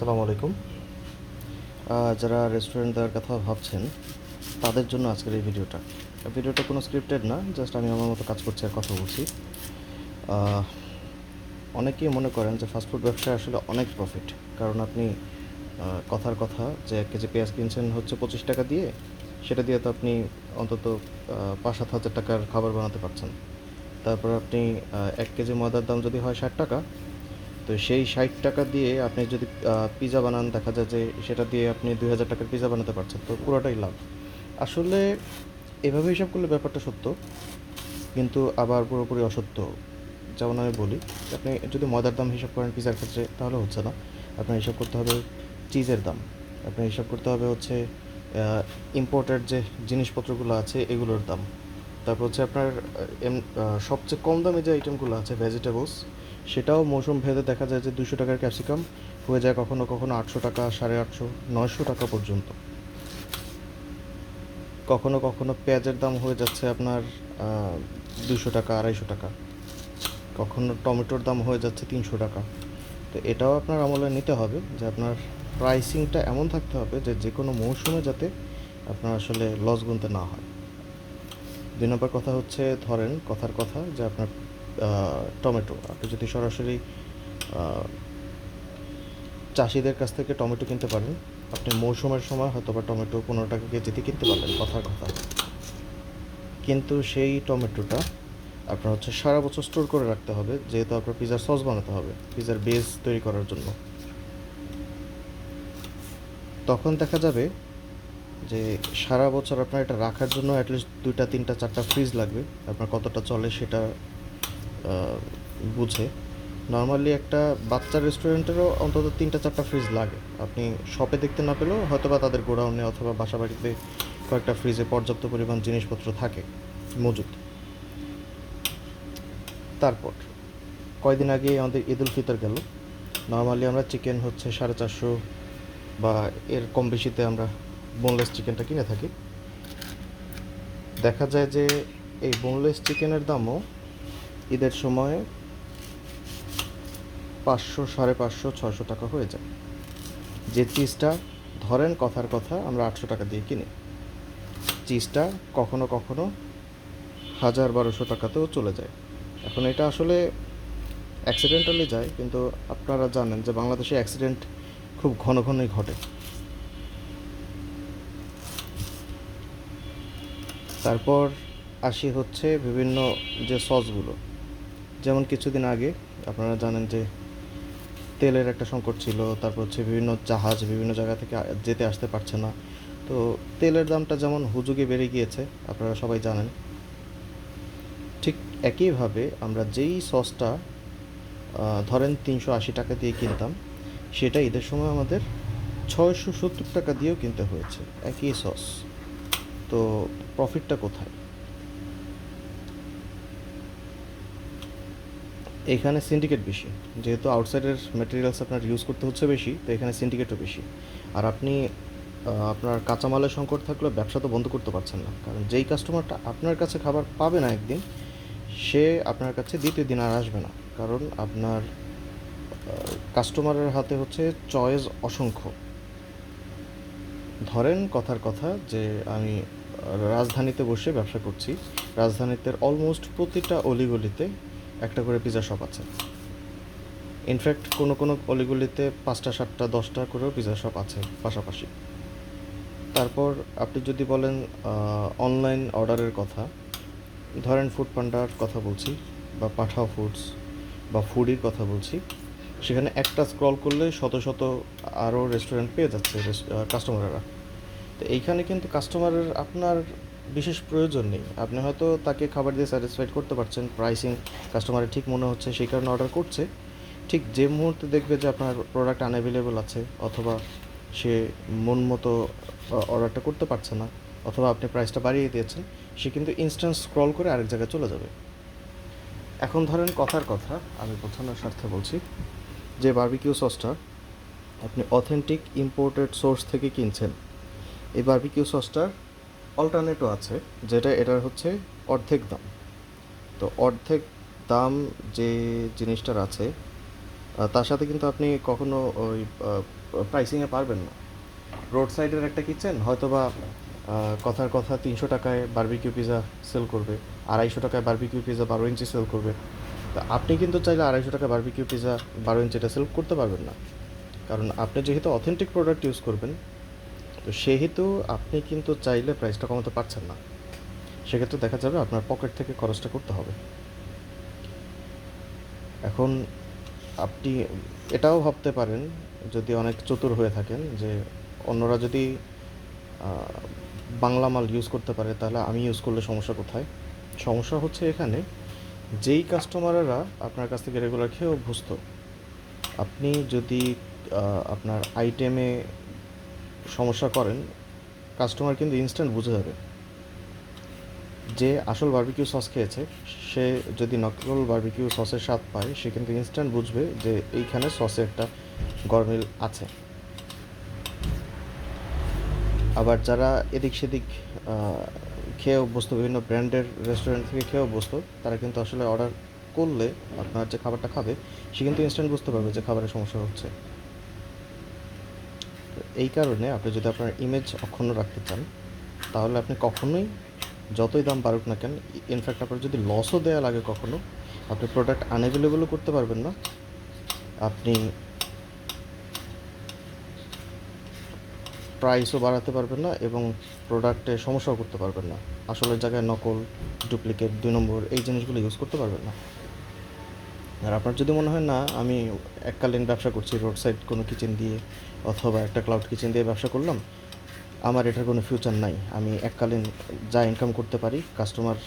আসসালামু আলাইকুম। যারা রেস্টুরেন্ট দেওয়ার কথা ভাবছেন তাদের জন্য আজকের এই ভিডিওটা কোনো স্ক্রিপ্টেড না, জাস্ট আমি আমার মতো কাজ করছি আর কথা বলছি। আহ, অনেকেই মনে করেন যে ফাস্টফুড ব্যবসায় আসলে অনেক প্রফিট, কারণ আপনি কথার কথা যে 1 কেজি পেঁয়াজ কিনছেন হচ্ছে 25 টাকা দিয়ে, সেটা দিয়ে তো আপনি অন্তত 5-7 হাজার টাকার খাবার বানাতে পারছেন। তারপর আপনি 1 কেজি ময়দার দাম যদি হয় 60 টাকা, তো সেই 60 টাকা দিয়ে আপনি যদি পিৎজা বানান, দেখা যায় যে সেটা দিয়ে আপনি 2,000 টাকার পিৎজা বানাতে পারছেন, তো পুরোটাই লাভ। আসলে এভাবে হিসাব করলে ব্যাপারটা সত্য, কিন্তু আবার পুরোপুরি অসত্য। যেমন আমি বলি, আপনি যদি ময়দার দাম হিসাব করেন পিৎজার ক্ষেত্রে, তাহলে হচ্ছে না। আপনার হিসাব করতে হবে চিজের দাম, আপনার হিসাব করতে হবে হচ্ছে ইম্পোর্টেড যে জিনিসপত্রগুলো আছে এগুলোর দাম। তারপর হচ্ছে আপনার সবচেয়ে কম দামে যে আইটেমগুলো আছে ভেজিটেবলস, সেটাও মৌসুম ভেদে দেখা যায় যে 200 টাকার ক্যাপসিকাম হয়ে যায় কখনো কখনো 800 টাকা, 850, 900 টাকা পর্যন্ত। কখনো কখনো পেঁয়াজের দাম হয়ে যাচ্ছে আপনার 200 টাকা, 250 টাকা। কখনো টমেটোর দাম হয়ে যাচ্ছে 300 টাকা। তো এটাও আপনার আমলে নিতে হবে যে আপনার প্রাইসিংটা এমন থাকতে হবে যে যে কোনো মৌসুমে যাতে আপনার আসলে লস গুনতে না হয়। 2 নম্বর কথা হচ্ছে, ধরেন কথার কথা যে আপনার টমেটো আপনি যদি সরাসরি চাষিদের কাছ থেকে টমেটো কিনতে পারেন, আপনি মৌসুমের সময় হয়তো বা টমেটো 15 টাকা কেজিতে কিনতে পারলেন, কথার কথা। কিন্তু সেই টমেটোটা আপনার হচ্ছে সারা বছর স্টোর করে রাখতে হবে, যেহেতু আপনার পিৎজার সস বানাতে হবে পিৎজার বেস তৈরি করার জন্য। তখন দেখা যাবে যে সারা বছর আপনার এটা রাখার জন্য অ্যাটলিস্ট 2টা 3টা 4টা ফ্রিজ লাগবে। আপনার কতটা চলে সেটা বুঝে নর্মালি একটা বাচ্চার রেস্টুরেন্টেরও অন্তত 3টা 4টা ফ্রিজ লাগে। আপনি শপে দেখতে না পেলেও হয়তো বা তাদের গোডাউনে অথবা বাসা বাড়িতে কয়েকটা ফ্রিজে পর্যাপ্ত পরিমাণ জিনিসপত্র থাকে মজুদ। তারপর কয়দিন আগে আমাদের ঈদ উল ফিতর গেল। নর্মালি আমরা চিকেন হচ্ছে 450 বা এর কম বেশিতে আমরা বোনলেস চিকেনটা কিনে থাকি। দেখা যায় যে এই বোনলেস চিকেনের দামও ঈদের সময় 500, 550, 600 টাকা হয়ে যায়। যে চিজটা ধরেন কথার কথা আমরা 800 টাকা দিয়ে কিনি, চিজটা কখনো কখনো 1,000-1,200 টাকাতেও চলে যায়। এখন এটা আসলে অ্যাক্সিডেন্টালি যায়, কিন্তু আপনারা জানেন যে বাংলাদেশে অ্যাক্সিডেন্ট খুব ঘন ঘনই ঘটে। তারপর আসি হচ্ছে বিভিন্ন যে সসগুলো, যেমন কিছুদিন আগে আপনারা জানেন যে তেলের একটা সংকট ছিল, তারপর হচ্ছে বিভিন্ন জাহাজ বিভিন্ন জায়গা থেকে যেতে আসতে পারছে না। তো তেলের দামটা যেমন হুজুগে বেড়ে গিয়েছে আপনারা সবাই জানেন, ঠিক একইভাবে আমরা যেই সসটা ধরেন 380 টাকা দিয়ে কিনতাম, সেটা ঈদের সময় আমাদের 670 টাকা দিয়েও কিনতে হয়েছে একই সস। তো প্রফিটটা কোথায়? এখানে সিন্ডিকেট বেশি, যেহেতু আউটসাইডের ম্যাটেরিয়ালস আপনার ইউজ করতে হচ্ছে বেশি, তো এখানে সিন্ডিকেটও বেশি। আর আপনি আপনার কাঁচামালের সংকট থাকলেও ব্যবসা তো বন্ধ করতে পারছেন না, কারণ যেই কাস্টমারটা আপনার কাছে খাবার পাবে না একদিন, সে আপনার কাছে দ্বিতীয় দিন আর আসবে না। কারণ আপনার কাস্টমারের হাতে হচ্ছে চয়েস অসংখ্য। ধরেন কথার কথা যে আমি রাজধানীতে বসে ব্যবসা করছি, রাজধানীতে অলমোস্ট প্রতিটা অলিগলিতে একটা করে পিৎজা শপ আছে। ইনফ্যাক্ট কোনো কোনো অলিগলিতে 5টা 7টা 10টা করেও পিৎজা শপ আছে পাশাপাশি। তারপর আপনি যদি বলেন অনলাইন অর্ডারের কথা, ধরেন ফুড পান্ডার কথা বলছি, বা পাঠাও ফুডস বা ফুডির কথা বলছি, সেখানে একটা স্ক্রল করলে শত শত আরও রেস্টুরেন্ট পেয়ে যাচ্ছে কাস্টমাররা। তো এইখানে কিন্তু কাস্টমারের আপনার বিশেষ প্রয়োজন নেই, আপনি হয়তো তাকে খাবার দিয়ে স্যাটিসফাইড করতে পারছেন, প্রাইসিং কাস্টমারের ঠিক মনে হচ্ছে সেই কারণে অর্ডার করছে। ঠিক যে মুহূর্তে দেখবে যে আপনার প্রোডাক্ট আনঅ্যাভেলেবল আছে, অথবা সে মন মতো অর্ডারটা করতে পারছে না, অথবা আপনি প্রাইসটা বাড়িয়ে দিয়েছেন, সে কিন্তু ইনস্ট্যান্ট স্ক্রল করে আরেক জায়গায় চলে যাবে। এখন ধরেন কথার কথা আমি বোঝানোর স্বার্থে বলছি, যে বারবিকিউ সসটা আপনি অথেন্টিক ইম্পোর্টেড সোর্স থেকে কিনছেন, এই বারবিকিউ সসটার অল্টারনেটও আছে, যেটা এটার হচ্ছে অর্ধেক দাম। তো অর্ধেক দাম যে জিনিসটার আছে, তার সাথে কিন্তু আপনি কখনো ওই প্রাইসিংয়ে পারবেন না। রোড সাইডের একটা কিচেন হয়তোবা কথার কথা 300 টাকায় বারবিকিউ পিৎজা সেল করবে, 250 টাকায় বারবিকিউ পিৎজা 12 ইঞ্চি সেল করবে। তা আপনি কিন্তু চাইলে 250 টাকায় বারবিকিউ পিৎজা 12 ইঞ্চিটা সেল করতে পারবেন না, কারণ আপনি যেহেতু অথেন্টিক প্রোডাক্ট ইউজ করবেন, তো সেহেতু আপনি কিন্তু চাইলে প্রাইসটা কমাতে পারছেন না। সেক্ষেত্রে দেখা যাবে আপনার পকেট থেকে খরচটা করতে হবে। এখন আপনি এটাও ভাবতে পারেন, যদি অনেক চতুর হয়ে থাকেন, যে অন্যরা যদি বাংলা মাল ইউজ করতে পারে তাহলে আমি ইউজ করলে সমস্যা কোথায়? সমস্যা হচ্ছে এখানে, যেই কাস্টমাররা আপনার কাছ থেকে রেগুলার খেয়ে অভ্যস্ত, আপনি যদি আপনার আইটেমে সমস্যা করেন, কাস্টমার কিন্তু ইনস্ট্যান্ট বুঝে যাবে। যে আসল বারবিকিউ সস খেয়েছে, সে যদি নকল বারবিকিউ সসের স্বাদ পায়, সে কিন্তু ইনস্ট্যান্ট বুঝবে যে এইখানে সসে একটা গরমিল আছে। আবার যারা এদিক সেদিক খেয়ে অভ্যস্ত, বিভিন্ন ব্র্যান্ডের রেস্টুরেন্ট থেকে খেয়ে অভ্যস্ত, তারা কিন্তু আসলে অর্ডার করলে আপনার যে খাবারটা খাবে, সে কিন্তু ইনস্ট্যান্ট বুঝতে পারবে যে খাবারের সমস্যা হচ্ছে। এই কারণে আপনি যদি আপনার ইমেজ অক্ষুণ্ণ রাখতে চান, তাহলে আপনি কখনোই, যতই দাম বাড়ুক না কেন, ইনফ্যাক্ট আপনার যদি লসও দেওয়া লাগে কখনো, আপনি প্রোডাক্ট আনঅ্যাভেলেবলও করতে পারবেন না, আপনি প্রাইসও বাড়াতে পারবেন না, এবং প্রোডাক্টে সমস্যাও করতে পারবেন না। আসলের জায়গায় নকল, ডুপ্লিকেট, 2 নম্বর এই জিনিসগুলো ইউজ করতে পারবেন না। আর আপনার যদি মনে হয় না আমি এককালীন ব্যবসা করছি রোড সাইড কোনো কিচেন দিয়ে অথবা একটা ক্লাউড কিচেন দিয়ে ব্যবসা করলাম, আমার এটার কোনো ফিউচার নাই, আমি এককালীন যা ইনকাম করতে পারি, কাস্টমার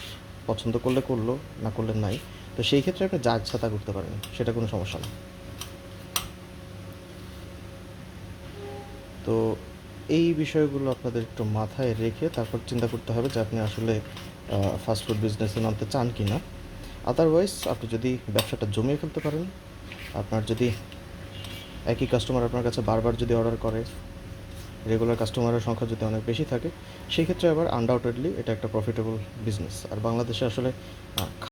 পছন্দ করলে করলো, না করলে নাই, তো সেই ক্ষেত্রে আপনি যা ইচ্ছা তা করতে পারেন, সেটা কোনো সমস্যা না। তো এই বিষয়গুলো আপনাদের একটু মাথায় রেখে তারপর চিন্তা করতে হবে যে আপনি আসলে ফাস্টফুড বিজনেসে নামতে চান কি না। আদারওয়াইজ আপনি যদি ব্যবসাটা জমিয়ে ফেলতে পারেন, আপনার যদি একই কাস্টমার আপনার কাছে বারবার যদি অর্ডার করে, রেগুলার কাস্টমারের সংখ্যা যদি অনেক বেশি থাকে, সেই ক্ষেত্রে আবার আনডাউটেডলি এটা একটা প্রফিটেবল বিজনেস। আর বাংলাদেশে আসলে